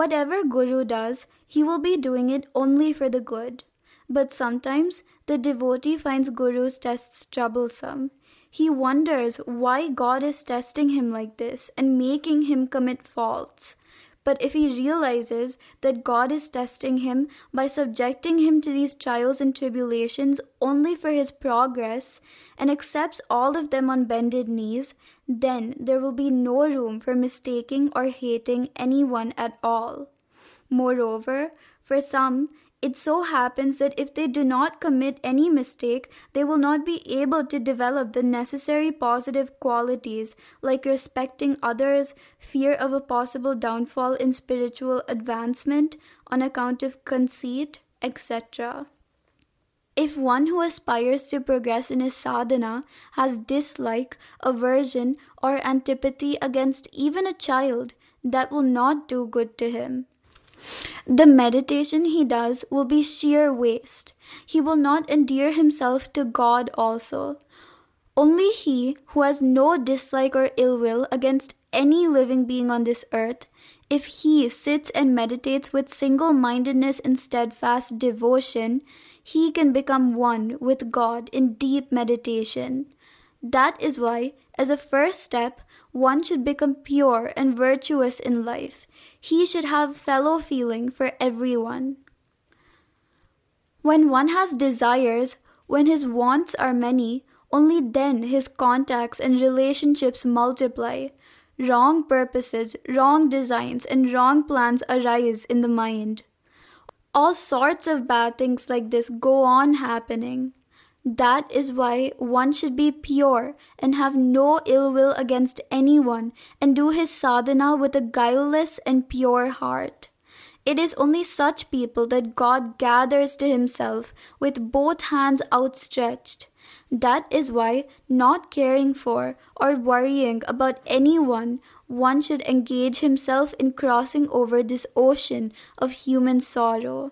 Whatever Guru does, he will be doing it only for the good. But sometimes the devotee finds Guru's tests troublesome. He wonders why God is testing him like this and making him commit faults. But if he realizes that God is testing him by subjecting him to these trials and tribulations only for his progress, and accepts all of them on bended knees, then there will be no room for mistaking or hating anyone at all. Moreover, for some, it so happens that if they do not commit any mistake, they will not be able to develop the necessary positive qualities like respecting others, fear of a possible downfall in spiritual advancement on account of conceit, etc. If one who aspires to progress in his sadhana has dislike, aversion, or antipathy against even a child, that will not do good to him. The meditation he does will be sheer waste. He will not endear himself to God also. Only he who has no dislike or ill will against any living being on this earth, if he sits and meditates with single-mindedness and steadfast devotion, he can become one with God in deep meditation. That is why, as a first step, one should become pure and virtuous in life. He should have fellow feeling for everyone. When one has desires, when his wants are many, only then his contacts and relationships multiply. Wrong purposes, wrong designs, and wrong plans arise in the mind. All sorts of bad things like this go on happening. That is why one should be pure and have no ill will against anyone and do his sadhana with a guileless and pure heart. It is only such people that God gathers to himself with both hands outstretched. That is why, not caring for or worrying about anyone, one should engage himself in crossing over this ocean of human sorrow.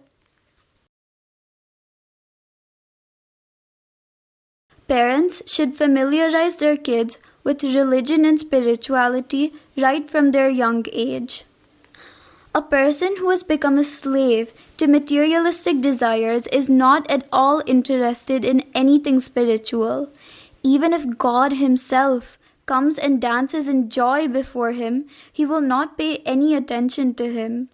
Parents should familiarize their kids with religion and spirituality right from their young age. A person who has become a slave to materialistic desires is not at all interested in anything spiritual. Even if God himself comes and dances in joy before him, he will not pay any attention to him.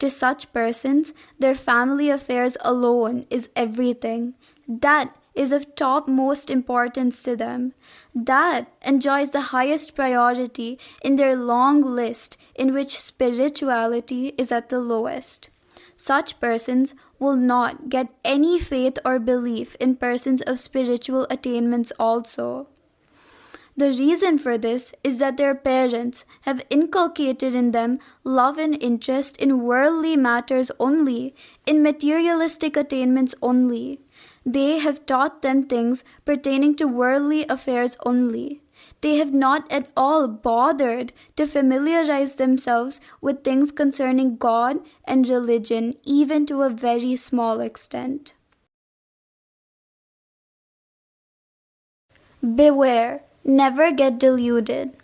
To such persons, their family affairs alone is everything. That is of topmost importance to them. That enjoys the highest priority in their long list in which spirituality is at the lowest. Such persons will not get any faith or belief in persons of spiritual attainments also. The reason for this is that their parents have inculcated in them love and interest in worldly matters only, in materialistic attainments only. They have taught them things pertaining to worldly affairs only. They have not at all bothered to familiarize themselves with things concerning God and religion, even to a very small extent. Beware, never get deluded.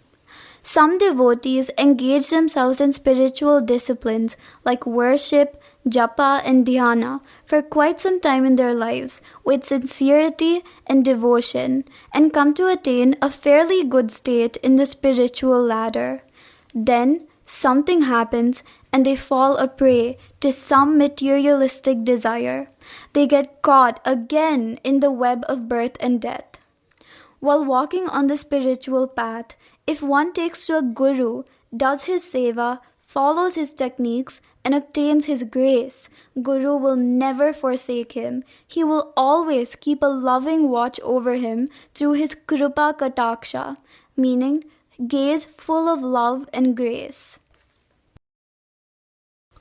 Some devotees engage themselves in spiritual disciplines like worship, japa and dhyana for quite some time in their lives with sincerity and devotion, and come to attain a fairly good state in the spiritual ladder. Then something happens and they fall a prey to some materialistic desire. They get caught again in the web of birth and death. While walking on the spiritual path, if one takes to a guru, does his seva, follows his techniques, and obtains his grace, Guru will never forsake him. He will always keep a loving watch over him through his Krupa Kataksha, meaning gaze full of love and grace.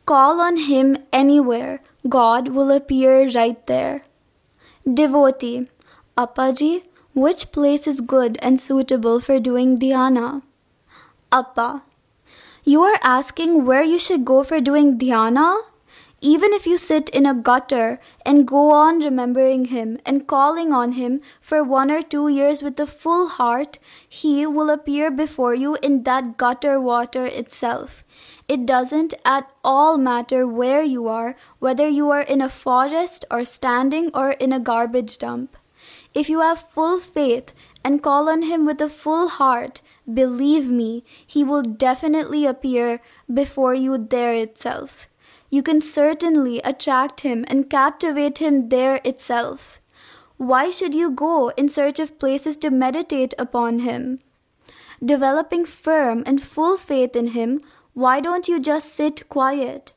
Call on him anywhere, God will appear right there. Devotee, Appaji, which place is good and suitable for doing dhyana? Appa, you are asking where you should go for doing dhyana? Even if you sit in a gutter and go on remembering him and calling on him for 1 or 2 years with a full heart, he will appear before you in that gutter water itself. It doesn't at all matter where you are, whether you are in a forest or standing or in a garbage dump. If you have full faith and call on him with a full heart, believe me, he will definitely appear before you there itself. You can certainly attract him and captivate him there itself. Why should you go in search of places to meditate upon him? Developing firm and full faith in him, why don't you just sit quiet?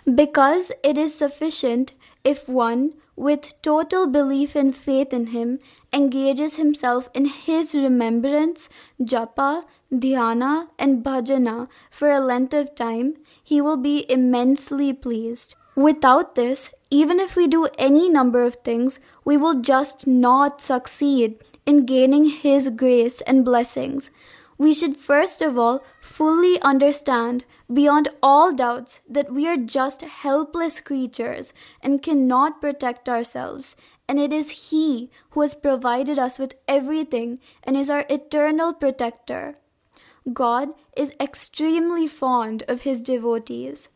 Because it is sufficient if one, with total belief and faith in him, engages himself in his remembrance, japa, dhyana, and bhajana for a length of time, he will be immensely pleased. Without this, even if we do any number of things, we will just not succeed in gaining his grace and blessings. We should first of all fully understand beyond all doubts that we are just helpless creatures and cannot protect ourselves, and it is he who has provided us with everything and is our eternal protector. God is extremely fond of his devotees.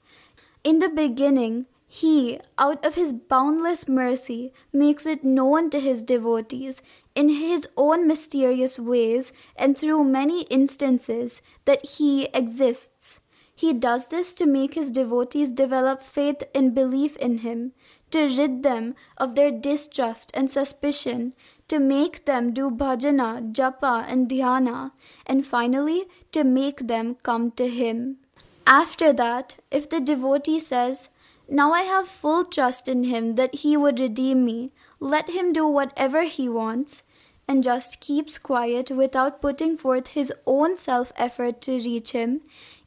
In the beginning, he, out of his boundless mercy, makes it known to his devotees in his own mysterious ways and through many instances that he exists. He does this to make his devotees develop faith and belief in him, to rid them of their distrust and suspicion, to make them do bhajana, japa and dhyana, and finally to make them come to him. After that, if the devotee says, "Now I have full trust in him that he would redeem me, let him do whatever he wants," and just keeps quiet without putting forth his own self-effort to reach him,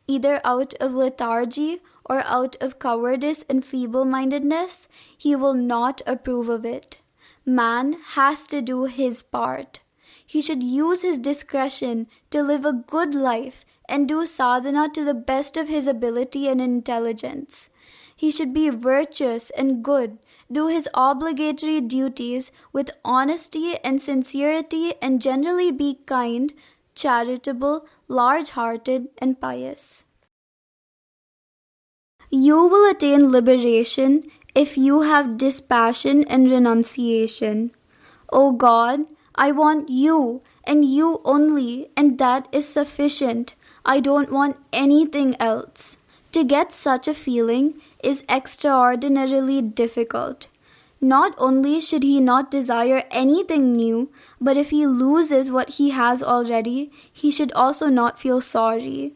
either out of lethargy or out of cowardice and feeble-mindedness, he will not approve of it. Man has to do his part. He should use his discretion to live a good life and do sadhana to the best of his ability and intelligence. He should be virtuous and good, do his obligatory duties with honesty and sincerity, and generally be kind, charitable, large-hearted, and pious. You will attain liberation if you have dispassion and renunciation. O God, I want you and you only, and that is sufficient. I don't want anything else. To get such a feeling is extraordinarily difficult. Not only should he not desire anything new, but if he loses what he has already, he should also not feel sorry.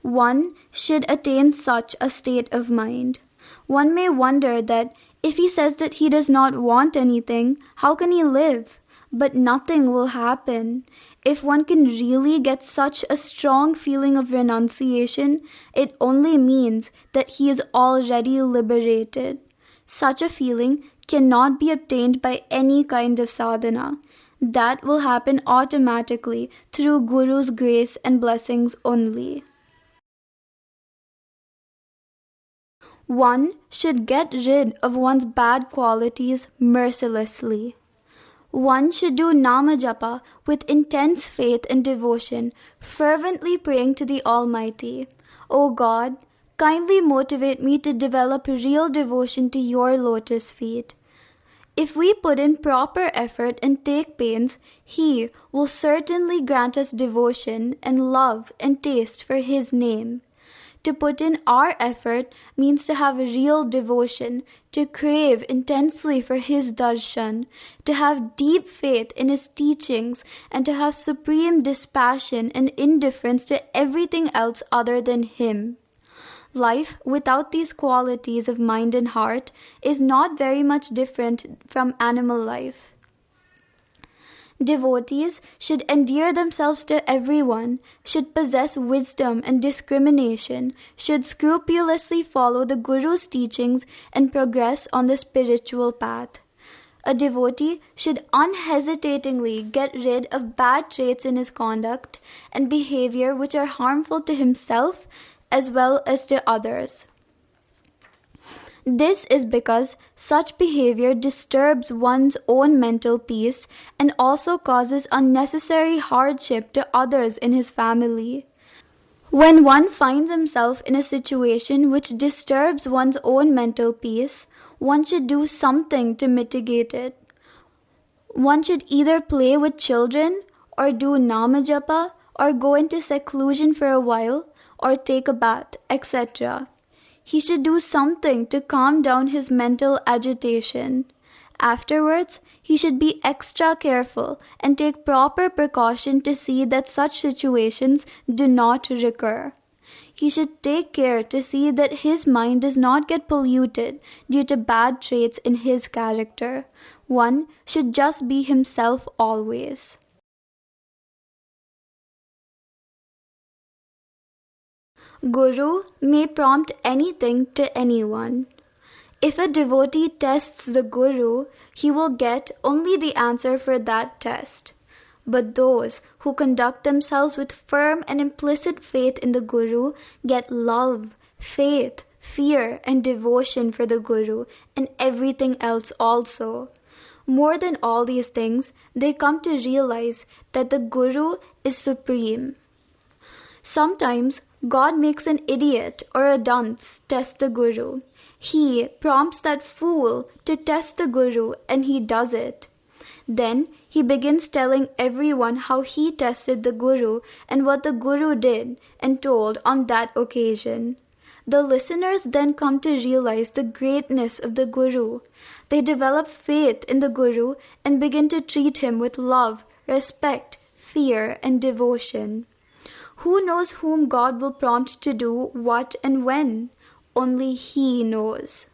One should attain such a state of mind. One may wonder that if he says that he does not want anything, how can he live? But nothing will happen. If one can really get such a strong feeling of renunciation, it only means that he is already liberated. Such a feeling cannot be obtained by any kind of sadhana. That will happen automatically through Guru's grace and blessings only. One should get rid of one's bad qualities mercilessly. One should do nama japa with intense faith and devotion, fervently praying to the Almighty, "O God, kindly motivate me to develop real devotion to your lotus feet." If we put in proper effort and take pains, He will certainly grant us devotion and love and taste for His name. To put in our effort means to have real devotion, to crave intensely for His darshan, to have deep faith in His teachings, and to have supreme dispassion and indifference to everything else other than Him. Life without these qualities of mind and heart is not very much different from animal life. Devotees should endear themselves to everyone, should possess wisdom and discrimination, should scrupulously follow the Guru's teachings and progress on the spiritual path. A devotee should unhesitatingly get rid of bad traits in his conduct and behavior which are harmful to himself as well as to others. This is because such behavior disturbs one's own mental peace and also causes unnecessary hardship to others in his family. When one finds himself in a situation which disturbs one's own mental peace, one should do something to mitigate it. One should either play with children, or do namajapa, or go into seclusion for a while, or take a bath, etc. He should do something to calm down his mental agitation. Afterwards, he should be extra careful and take proper precaution to see that such situations do not recur. He should take care to see that his mind does not get polluted due to bad traits in his character. One should just be himself always. Guru may prompt anything to anyone. If a devotee tests the Guru, he will get only the answer for that test. But those who conduct themselves with firm and implicit faith in the Guru get love, faith, fear, and devotion for the Guru and everything else also. More than all these things, they come to realize that the Guru is supreme. Sometimes God makes an idiot or a dunce test the Guru. He prompts that fool to test the Guru and he does it. Then he begins telling everyone how he tested the Guru and what the Guru did and told on that occasion. The listeners then come to realize the greatness of the Guru. They develop faith in the Guru and begin to treat him with love, respect, fear, and devotion. Who knows whom God will prompt to do what and when? Only He knows.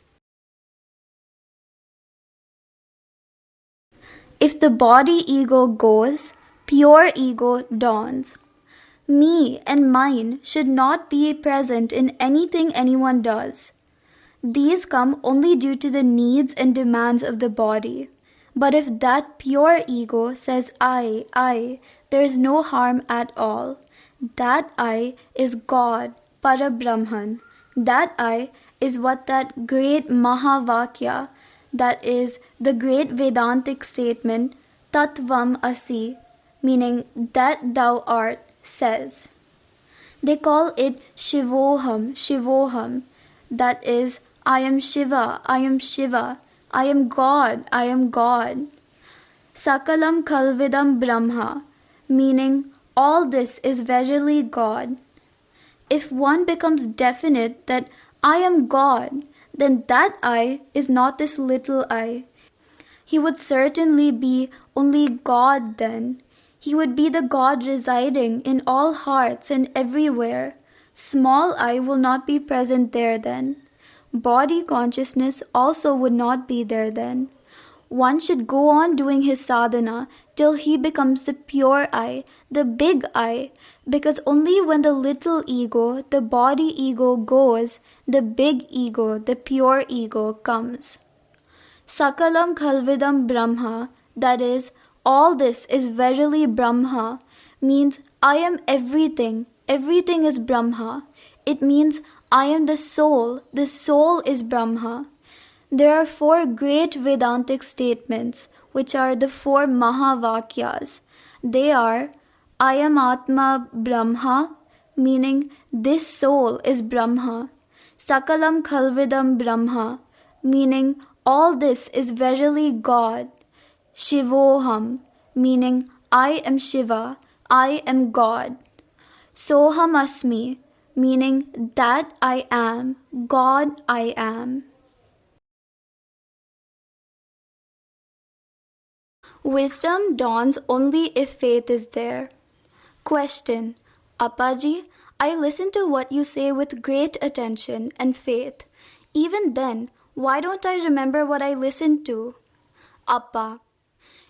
If the body ego goes, pure ego dawns. Me and mine should not be present in anything anyone does. These come only due to the needs and demands of the body. But if that pure ego says I, there is no harm at all. That I is God, Parabrahman. That I is what that great Mahavakya, that is the great Vedantic statement, Tattvam Asi, meaning that thou art, says. They call it Shivoham, Shivoham, that is, I am Shiva, I am Shiva, I am God, I am God. Sakalam Kalvidam Brahma, meaning all this is verily God. If one becomes definite that I am God, then that I is not this little I. He would certainly be only God then. He would be the God residing in all hearts and everywhere. Small I will not be present there then. Body consciousness also would not be there then. One should go on doing his sadhana till he becomes the pure I, the big I, because only when the little ego, the body ego goes, the big ego, the pure ego comes. Sakalam Khalvidam Brahma, that is, all this is verily Brahma, means I am everything, everything is Brahma. It means I am the soul is Brahma. There are 4 great Vedantic statements, which are the 4 Mahavakyas. They are, I am Atma Brahma, meaning this soul is Brahma. Sakalam Khalvidam Brahma, meaning all this is verily God. Shivoham, meaning I am Shiva, I am God. Soham Asmi, meaning that I am, God I am. Wisdom dawns only if faith is there. Question. Appaji, I listen to what you say with great attention and faith. Even then, why don't I remember what I listened to? Appa.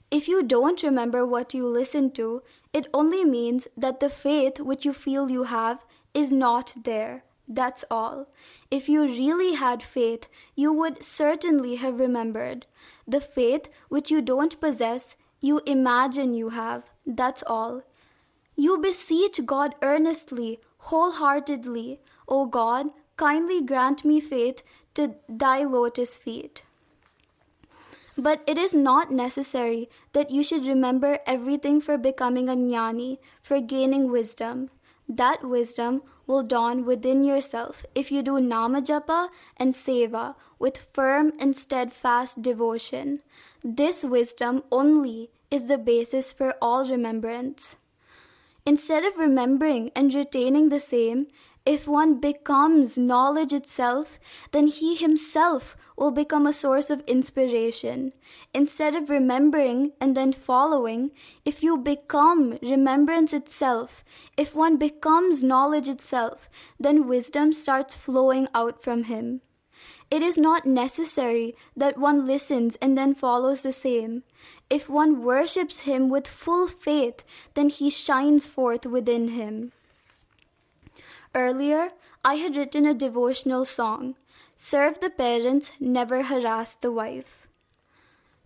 If you don't remember what you listened to, it only means that the faith which you feel you have is not there. That's all. If you really had faith, you would certainly have remembered. The faith which you don't possess, you imagine you have. That's all. You beseech God earnestly, wholeheartedly. O God, kindly grant me faith to thy lotus feet. But it is not necessary that you should remember everything for becoming a jnani, for gaining wisdom. That wisdom will dawn within yourself if you do namajapa and seva with firm and steadfast devotion. This wisdom only is the basis for all remembrance. Instead of remembering and retaining the same, if one becomes knowledge itself, then he himself will become a source of inspiration. Instead of remembering and then following, if you become remembrance itself, if one becomes knowledge itself, then wisdom starts flowing out from him. It is not necessary that one listens and then follows the same. If one worships him with full faith, then he shines forth within him. Earlier, I had written a devotional song, Serve the Parents, Never Harass the Wife.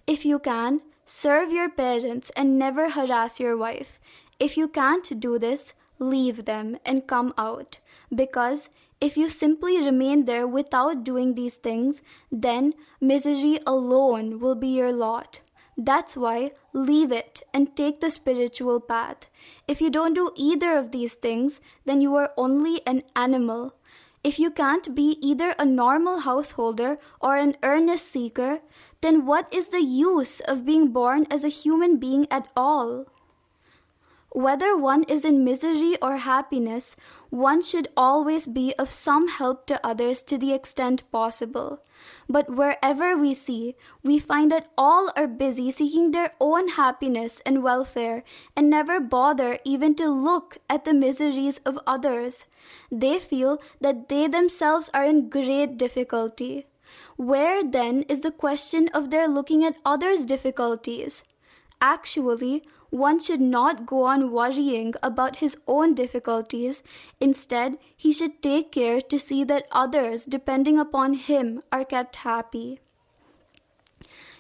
If you can, serve your parents and never harass your wife. If you can't do this, leave them and come out. Because if you simply remain there without doing these things, then misery alone will be your lot. That's why leave it and take the spiritual path. If you don't do either of these things, then you are only an animal. If you can't be either a normal householder or an earnest seeker, then what is the use of being born as a human being at all? Whether one is in misery or happiness, one should always be of some help to others to the extent possible. But wherever we see, we find that all are busy seeking their own happiness and welfare and never bother even to look at the miseries of others. They feel that they themselves are in great difficulty. Where then is the question of their looking at others' difficulties? Actually, one should not go on worrying about his own difficulties. Instead, he should take care to see that others depending upon him are kept happy.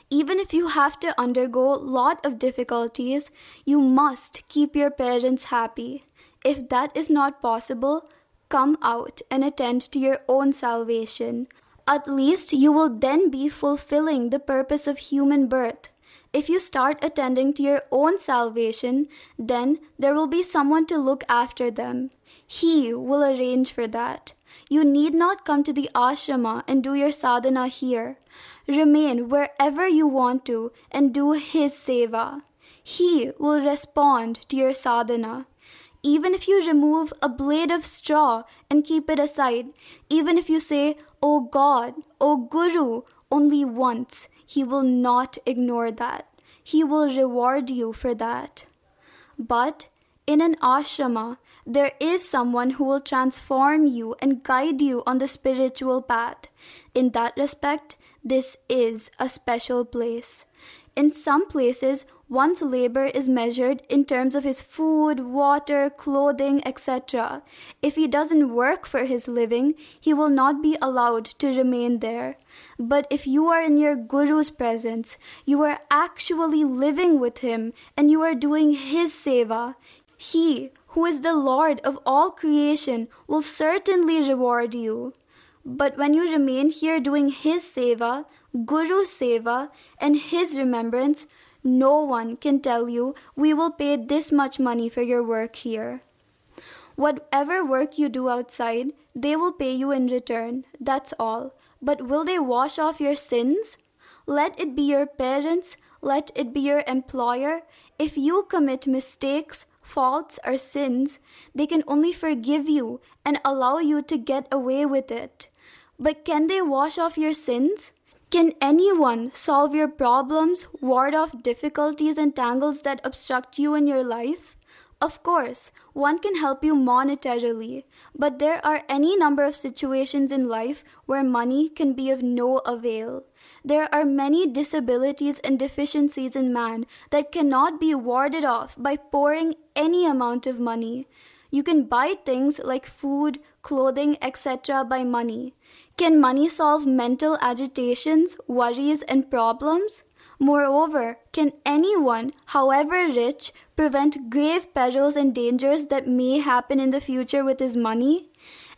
Even if you have to undergo a lot of difficulties, you must keep your parents happy. If that is not possible, come out and attend to your own salvation. At least you will then be fulfilling the purpose of human birth. If you start attending to your own salvation, then there will be someone to look after them. He will arrange for that. You need not come to the ashrama and do your sadhana here. Remain wherever you want to and do his seva. He will respond to your sadhana. Even if you remove a blade of straw and keep it aside, even if you say, "O God, O Guru," only once, he will not ignore that. He will reward you for that. But in an ashrama, there is someone who will transform you and guide you on the spiritual path. In that respect, this is a special place. In some places, one's labor is measured in terms of his food, water, clothing, etc. If he doesn't work for his living, he will not be allowed to remain there. But if you are in your Guru's presence, you are actually living with him and you are doing his seva, he, who is the Lord of all creation, will certainly reward you. But when you remain here doing his seva, Guru's seva, and his remembrance, no one can tell you, "We will pay this much money for your work here." Whatever work you do outside, they will pay you in return, that's all. But will they wash off your sins? Let it be your parents, let it be your employer. If you commit mistakes, faults, or sins, they can only forgive you and allow you to get away with it. But can they wash off your sins? Can anyone solve your problems, ward off difficulties and tangles that obstruct you in your life? Of course, one can help you monetarily, but there are any number of situations in life where money can be of no avail. There are many disabilities and deficiencies in man that cannot be warded off by pouring any amount of money. You can buy things like food, clothing, etc. by money. Can money solve mental agitations, worries, and problems? Moreover, can anyone, however rich, prevent grave perils and dangers that may happen in the future with his money?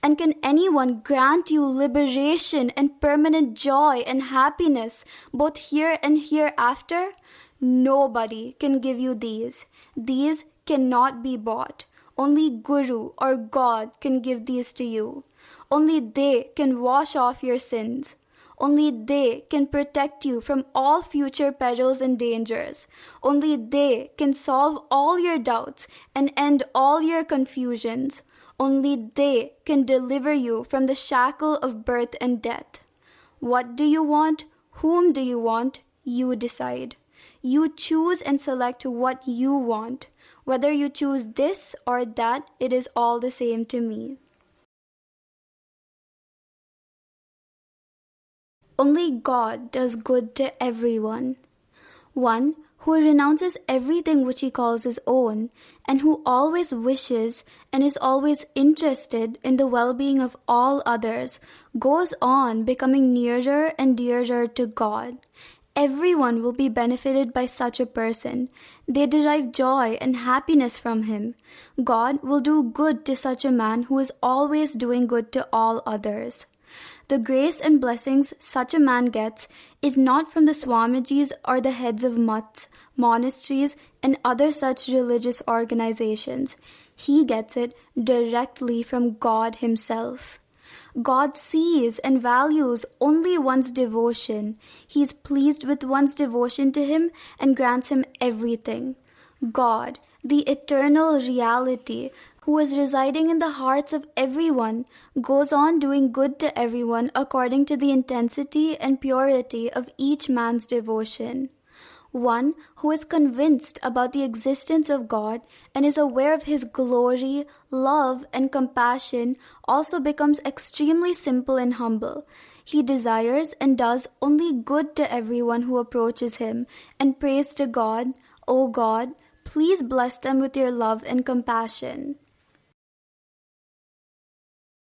And can anyone grant you liberation and permanent joy and happiness, both here and hereafter? Nobody can give you these. These cannot be bought. Only Guru or God can give these to you. Only they can wash off your sins. Only they can protect you from all future perils and dangers. Only they can solve all your doubts and end all your confusions. Only they can deliver you from the shackle of birth and death. What do you want? Whom do you want? You decide. You choose and select what you want. Whether you choose this or that, it is all the same to me. Only God does good to everyone. One who renounces everything which he calls his own, and who always wishes and is always interested in the well-being of all others, goes on becoming nearer and dearer to God. Everyone will be benefited by such a person. They derive joy and happiness from him. God will do good to such a man who is always doing good to all others. The grace and blessings such a man gets is not from the Swamijis or the heads of mutts, monasteries, and other such religious organizations. He gets it directly from God himself. God sees and values only one's devotion. He is pleased with one's devotion to him and grants him everything. God, the eternal reality, who is residing in the hearts of everyone, goes on doing good to everyone according to the intensity and purity of each man's devotion. One who is convinced about the existence of God and is aware of his glory, love, and compassion also becomes extremely simple and humble. He desires and does only good to everyone who approaches him and prays to God, "O God, please bless them with your love and compassion."